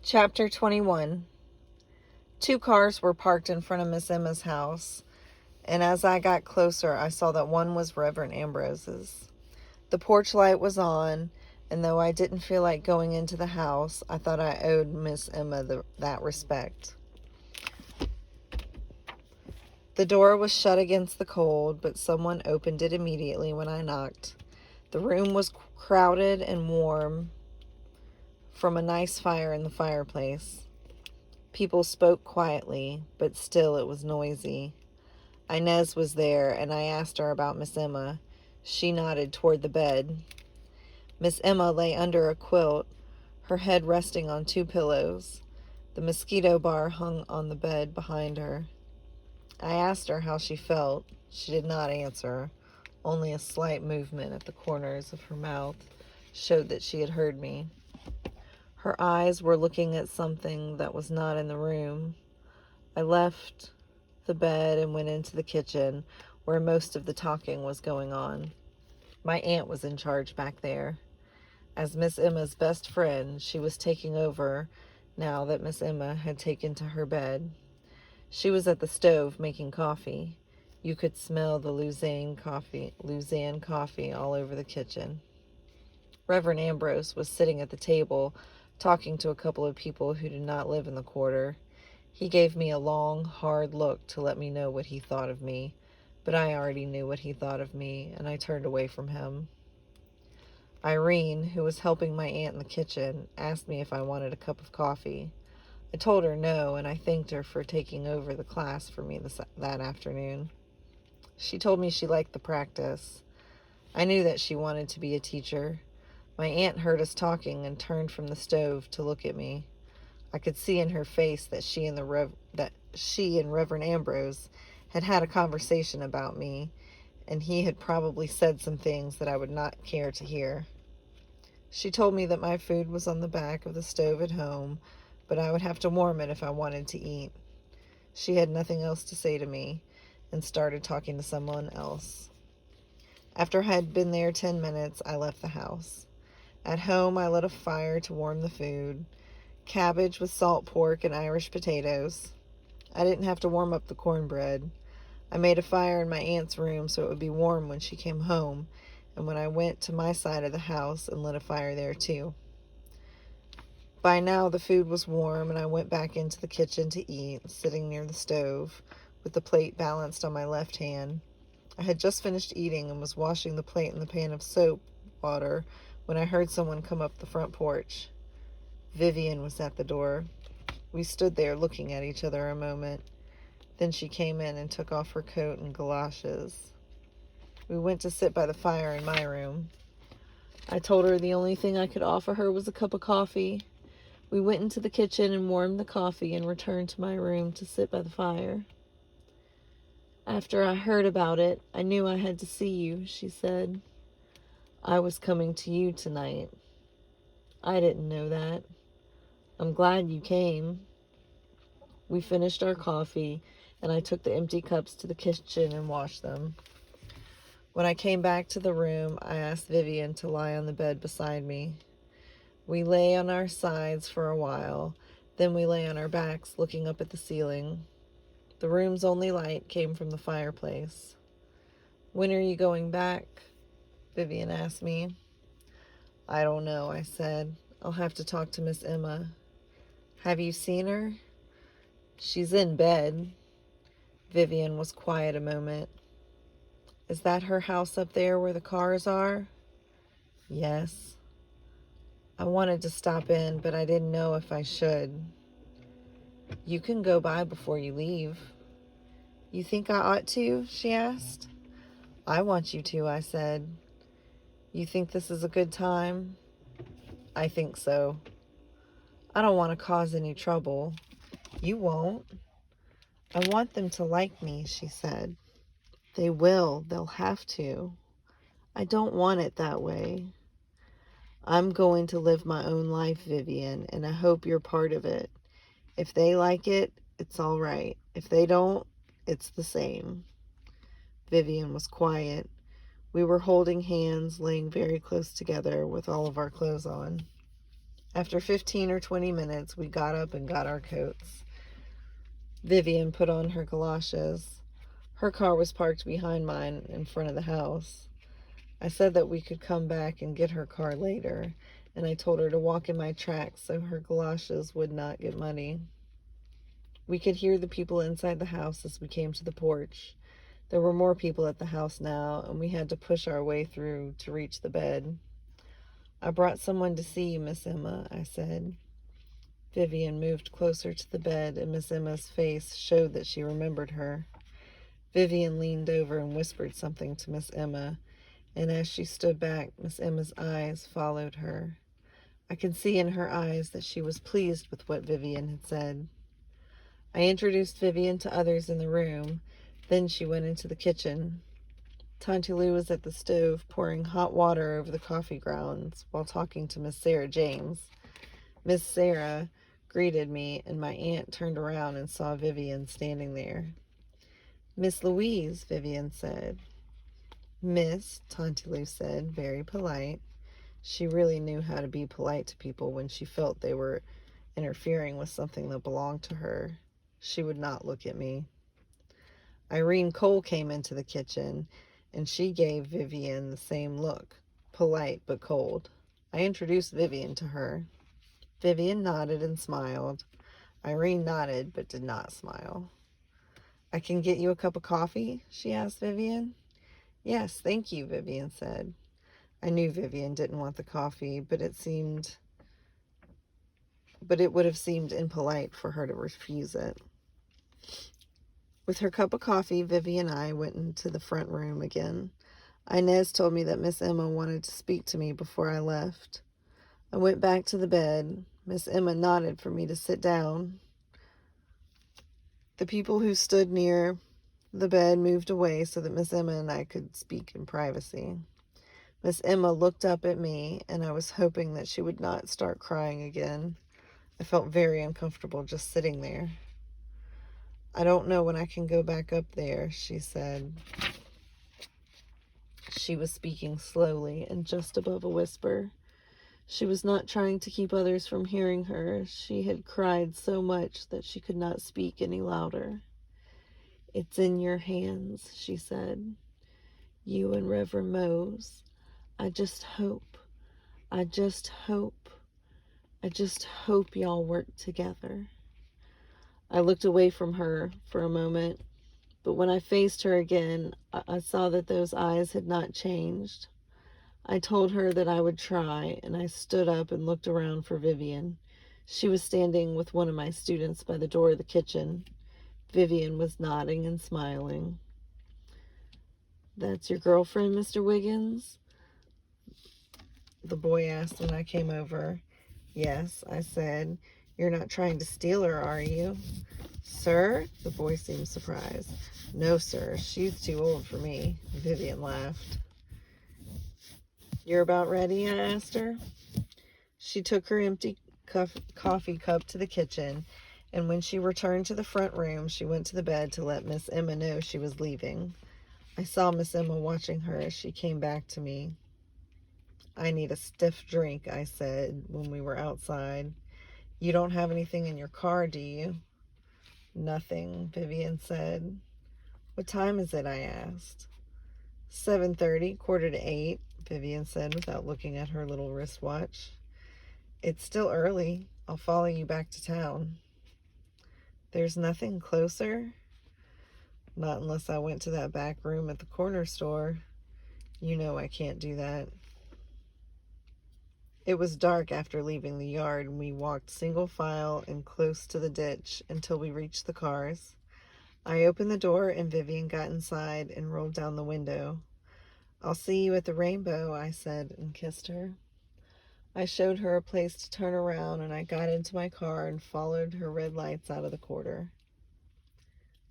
Chapter 21. 2 cars were parked in front of Miss Emma's house, and as I got closer, I saw that one was Reverend Ambrose's. The porch light was on, and though I didn't feel like going into the house, I thought I owed Miss Emma that respect. The door was shut against the cold, but someone opened it immediately when I knocked. The room was crowded and warm from a nice fire in the fireplace. People spoke quietly, but still it was noisy. Inez was there, and I asked her about Miss Emma. She nodded toward the bed. Miss Emma lay under a quilt, her head resting on 2 pillows. The mosquito bar hung on the bed behind her. I asked her how she felt. She did not answer. Only a slight movement at the corners of her mouth showed that she had heard me. Her eyes were looking at something that was not in the room. I left the bed and went into the kitchen, where most of the talking was going on. My aunt was in charge back there. As Miss Emma's best friend, she was taking over now that Miss Emma had taken to her bed. She was at the stove making coffee. You could smell the Lausanne coffee all over the kitchen. Reverend Ambrose was sitting at the table, talking to a couple of people who did not live in the quarter. He gave me a long, hard look to let me know what he thought of me, but I already knew what he thought of me, and I turned away from him. Irene, who was helping my aunt in the kitchen, asked me if I wanted a cup of coffee. I told her no, and I thanked her for taking over the class for me that afternoon. She told me she liked the practice. I knew that she wanted to be a teacher. My aunt heard us talking and turned from the stove to look at me. I could see in her face that she and Reverend Ambrose had a conversation about me, and he had probably said some things that I would not care to hear. She told me that my food was on the back of the stove at home, but I would have to warm it if I wanted to eat. She had nothing else to say to me and started talking to someone else. After I had been there 10 minutes, I left the house. At home, I lit a fire to warm the food. Cabbage with salt pork and Irish potatoes. I didn't have to warm up the cornbread. I made a fire in my aunt's room so it would be warm when she came home, and when I went to my side of the house and lit a fire there too. By now the food was warm, and I went back into the kitchen to eat, sitting near the stove, with the plate balanced on my left hand. I had just finished eating and was washing the plate in the pan of soap water when I heard someone come up the front porch. Vivian was at the door. We stood there looking at each other a moment. Then she came in and took off her coat and galoshes. We went to sit by the fire in my room. I told her the only thing I could offer her was a cup of coffee. We went into the kitchen and warmed the coffee and returned to my room to sit by the fire. After I heard about it, I knew I had to see you, she said. I was coming to you tonight. I didn't know that. I'm glad you came. We finished our coffee, and I took the empty cups to the kitchen and washed them. When I came back to the room, I asked Vivian to lie on the bed beside me. We lay on our sides for a while, then we lay on our backs looking up at the ceiling. The room's only light came from the fireplace. When are you going back? Vivian asked me. I don't know, I said. I'll have to talk to Miss Emma. Have you seen her? She's in bed. Vivian was quiet a moment. Is that her house up there where the cars are? Yes. I wanted to stop in, but I didn't know if I should. You can go by before you leave. You think I ought to? She asked. I want you to, I said. You think this is a good time? I think so. I don't want to cause any trouble. You won't. I want them to like me, she said. They will. They'll have to. I don't want it that way. I'm going to live my own life, Vivian, and I hope you're part of it. If they like it, it's all right. If they don't, it's the same. Vivian was quiet. We were holding hands, laying very close together with all of our clothes on. After 15 or 20 minutes, we got up and got our coats. Vivian put on her galoshes. Her car was parked behind mine in front of the house. I said that we could come back and get her car later, and I told her to walk in my tracks so her galoshes would not get muddy. We could hear the people inside the house as we came to the porch. There were more people at the house now, and we had to push our way through to reach the bed. I brought someone to see you, Miss Emma, I said. Vivian moved closer to the bed, and Miss Emma's face showed that she remembered her. Vivian leaned over and whispered something to Miss Emma, and as she stood back, Miss Emma's eyes followed her. I could see in her eyes that she was pleased with what Vivian had said. I introduced Vivian to others in the room. Then she went into the kitchen. Tonty Lou was at the stove pouring hot water over the coffee grounds while talking to Miss Sarah James. Miss Sarah greeted me, and my aunt turned around and saw Vivian standing there. Miss Louise, Vivian said. Miss, Tonty Lou said, very polite. She really knew how to be polite to people when she felt they were interfering with something that belonged to her. She would not look at me. Irene Cole came into the kitchen, and she gave Vivian the same look, polite but cold. I introduced Vivian to her. Vivian nodded and smiled. Irene nodded but did not smile. I can get you a cup of coffee? She asked Vivian. Yes, thank you, Vivian said. I knew Vivian didn't want the coffee, but it would have seemed impolite for her to refuse it. With her cup of coffee, Vivian and I went into the front room again. Inez told me that Miss Emma wanted to speak to me before I left. I went back to the bed. Miss Emma nodded for me to sit down. The people who stood near the bed moved away so that Miss Emma and I could speak in privacy. Miss Emma looked up at me, and I was hoping that she would not start crying again. I felt very uncomfortable just sitting there. I don't know when I can go back up there, she said. She was speaking slowly and just above a whisper. She was not trying to keep others from hearing her. She had cried so much that she could not speak any louder. It's in your hands, she said. You and Reverend Mose. I just hope y'all work together. I looked away from her for a moment, but when I faced her again, I saw that those eyes had not changed. I told her that I would try, and I stood up and looked around for Vivian. She was standing with one of my students by the door of the kitchen. Vivian was nodding and smiling. That's your girlfriend, Mr. Wiggins? The boy asked when I came over. Yes, I said. You're not trying to steal her, are you? Sir? The boy seemed surprised. No, sir. She's too old for me. Vivian laughed. You're about ready? I asked her. She took her empty coffee cup to the kitchen, and when she returned to the front room, she went to the bed to let Miss Emma know she was leaving. I saw Miss Emma watching her as she came back to me. I need a stiff drink, I said when we were outside. You don't have anything in your car, do you? Nothing, Vivian said. What time is it? I asked. 7:30, 7:45, Vivian said without looking at her little wristwatch. It's still early. I'll follow you back to town. There's nothing closer? Not unless I went to that back room at the corner store. You know I can't do that. It was dark after leaving the yard, and we walked single file and close to the ditch until we reached the cars. I opened the door, and Vivian got inside and rolled down the window. I'll see you at the Rainbow, I said, and kissed her. I showed her a place to turn around, and I got into my car and followed her red lights out of the quarter.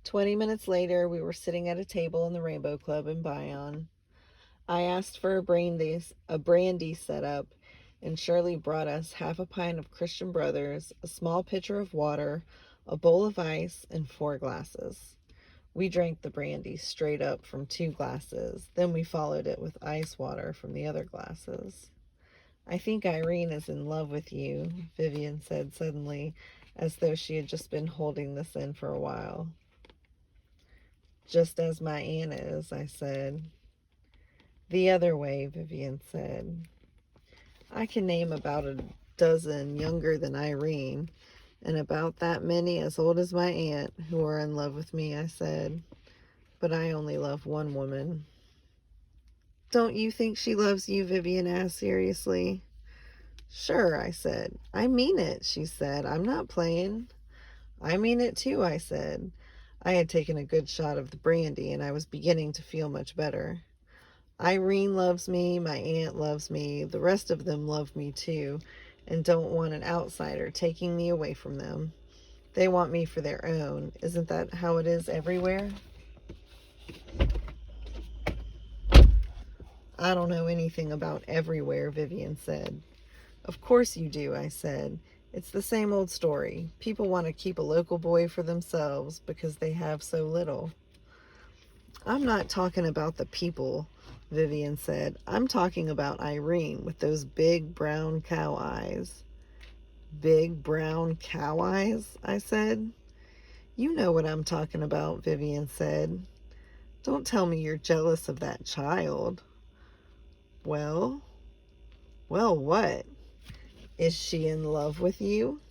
20 minutes later, we were sitting at a table in the Rainbow Club in Bayonne. I asked for a brandy set up, and Shirley brought us half a pint of Christian Brothers, a small pitcher of water, a bowl of ice, and 4 glasses. We drank the brandy straight up from 2 glasses. Then we followed it with ice water from the other glasses. I think Irene is in love with you, Vivian said suddenly, as though she had just been holding this in for a while. Just as my aunt is, I said. The other way, Vivian said. I can name about a dozen younger than Irene, and about that many as old as my aunt who are in love with me, I said. But I only love one woman. Don't you think she loves you? Vivian asked seriously. Sure, I said. I mean it, she said. I'm not playing. I mean it too, I said. I had taken a good shot of the brandy, and I was beginning to feel much better. Irene loves me, my aunt loves me, the rest of them love me too, and don't want an outsider taking me away from them. They want me for their own. Isn't that how it is everywhere? I don't know anything about everywhere, Vivian said. Of course you do, I said. It's the same old story. People want to keep a local boy for themselves because they have so little. I'm not talking about the people, Vivian said. I'm talking about Irene with those big brown cow eyes. Big brown cow eyes, I said. You know what I'm talking about, Vivian said. Don't tell me you're jealous of that child. Well, what? Is she in love with you?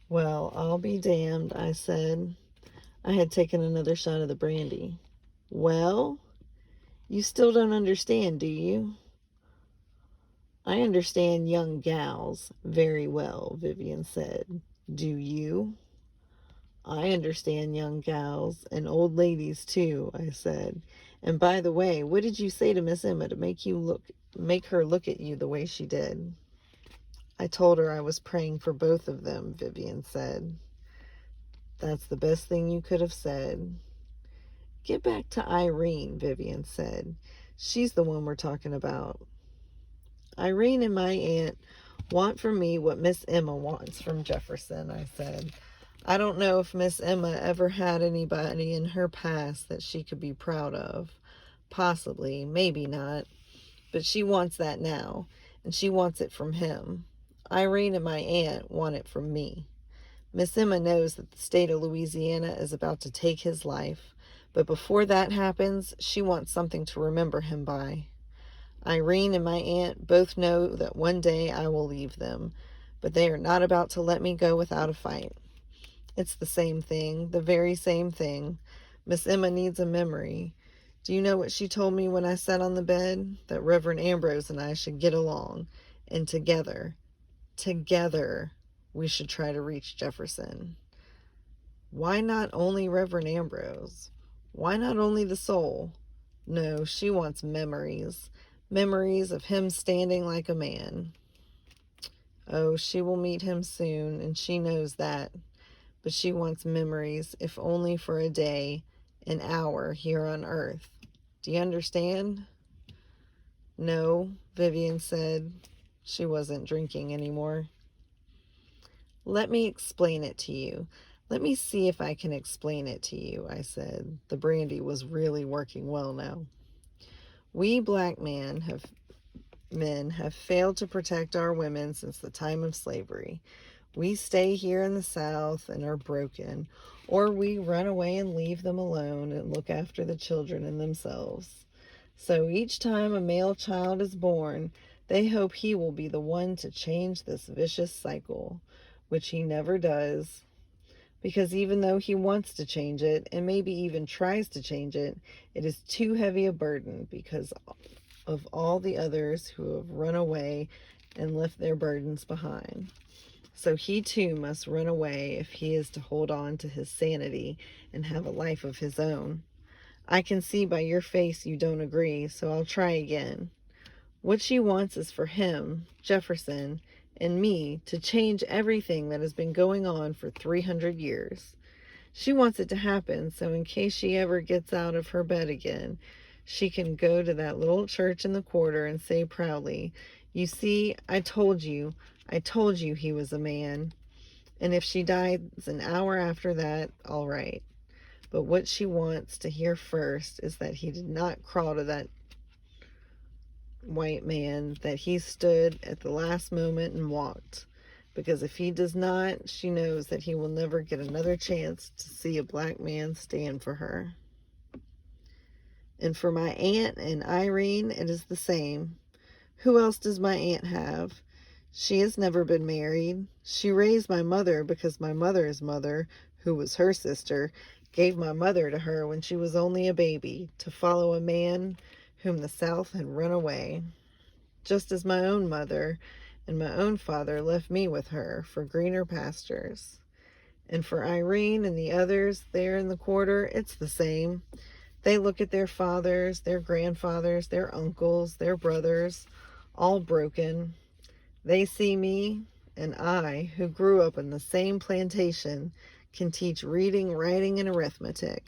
Well, I'll be damned, I said. I had taken another shot of the brandy. Well, you still don't understand, do you? I understand young gals very well, Vivian said. Do you? I understand young gals and old ladies too, I said. And by the way, what did you say to Miss Emma to make her look at you the way she did? I told her I was praying for both of them, Vivian said. That's the best thing you could have said. Get back to Irene, Vivian said. She's the one we're talking about. Irene and my aunt want from me what Miss Emma wants from Jefferson, I said. I don't know if Miss Emma ever had anybody in her past that she could be proud of. Possibly, maybe not. But she wants that now, and she wants it from him. Irene and my aunt want it from me. Miss Emma knows that the state of Louisiana is about to take his life, but before that happens, she wants something to remember him by. Irene and my aunt both know that one day I will leave them, but they are not about to let me go without a fight. It's the same thing, the very same thing. Miss Emma needs a memory. Do you know what she told me when I sat on the bed? That Reverend Ambrose and I should get along, and together, we should try to reach Jefferson. Why not only Reverend Ambrose? Why not only the soul? No, she wants memories. Memories of him standing like a man. Oh, she will meet him soon, and she knows that. But she wants memories, if only for a day, an hour here on earth. Do you understand? No, Vivian said. She wasn't drinking anymore. Let me explain it to you. Let me see if I can explain it to you, I said. The brandy was really working well now. We black men have failed to protect our women since the time of slavery. We stay here in the South and are broken, or we run away and leave them alone and look after the children and themselves. So each time a male child is born, they hope he will be the one to change this vicious cycle, which he never does, because even though he wants to change it, and maybe even tries to change it, it is too heavy a burden because of all the others who have run away and left their burdens behind. So he too must run away if he is to hold on to his sanity and have a life of his own. I can see by your face you don't agree, so I'll try again. What she wants is for him, Jefferson, and me to change everything that has been going on for 300 years. She wants it to happen so in case she ever gets out of her bed again, she can go to that little church in the quarter and say proudly, "You see, I told you he was a man." And if she dies an hour after that, all right. But what she wants to hear first is that he did not crawl to that white man that he stood at the last moment and walked. Because if he does not, she knows that he will never get another chance to see a black man stand for her. And for my aunt and Irene, it is the same. Who else does my aunt have? She has never been married. She raised my mother because my mother's mother, who was her sister, gave my mother to her when she was only a baby to follow a man whom the South had run away. Just as my own mother and my own father left me with her for greener pastures. And for Irene and the others there in the quarter, it's the same. They look at their fathers, their grandfathers, their uncles, their brothers, all broken. They see me, and I, who grew up in the same plantation, can teach reading, writing, and arithmetic.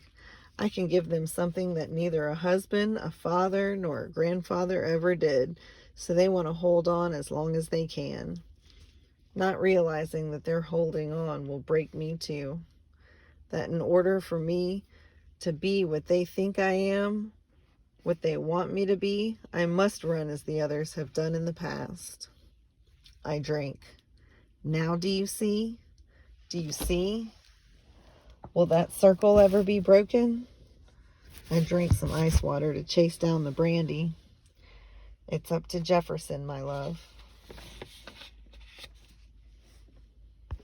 I can give them something that neither a husband, a father, nor a grandfather ever did, so they want to hold on as long as they can, not realizing that their holding on will break me too. That in order for me to be what they think I am, what they want me to be, I must run as the others have done in the past. I drink. Now do you see? Do you see? Will that circle ever be broken? I drink some ice water to chase down the brandy. It's up to Jefferson, my love.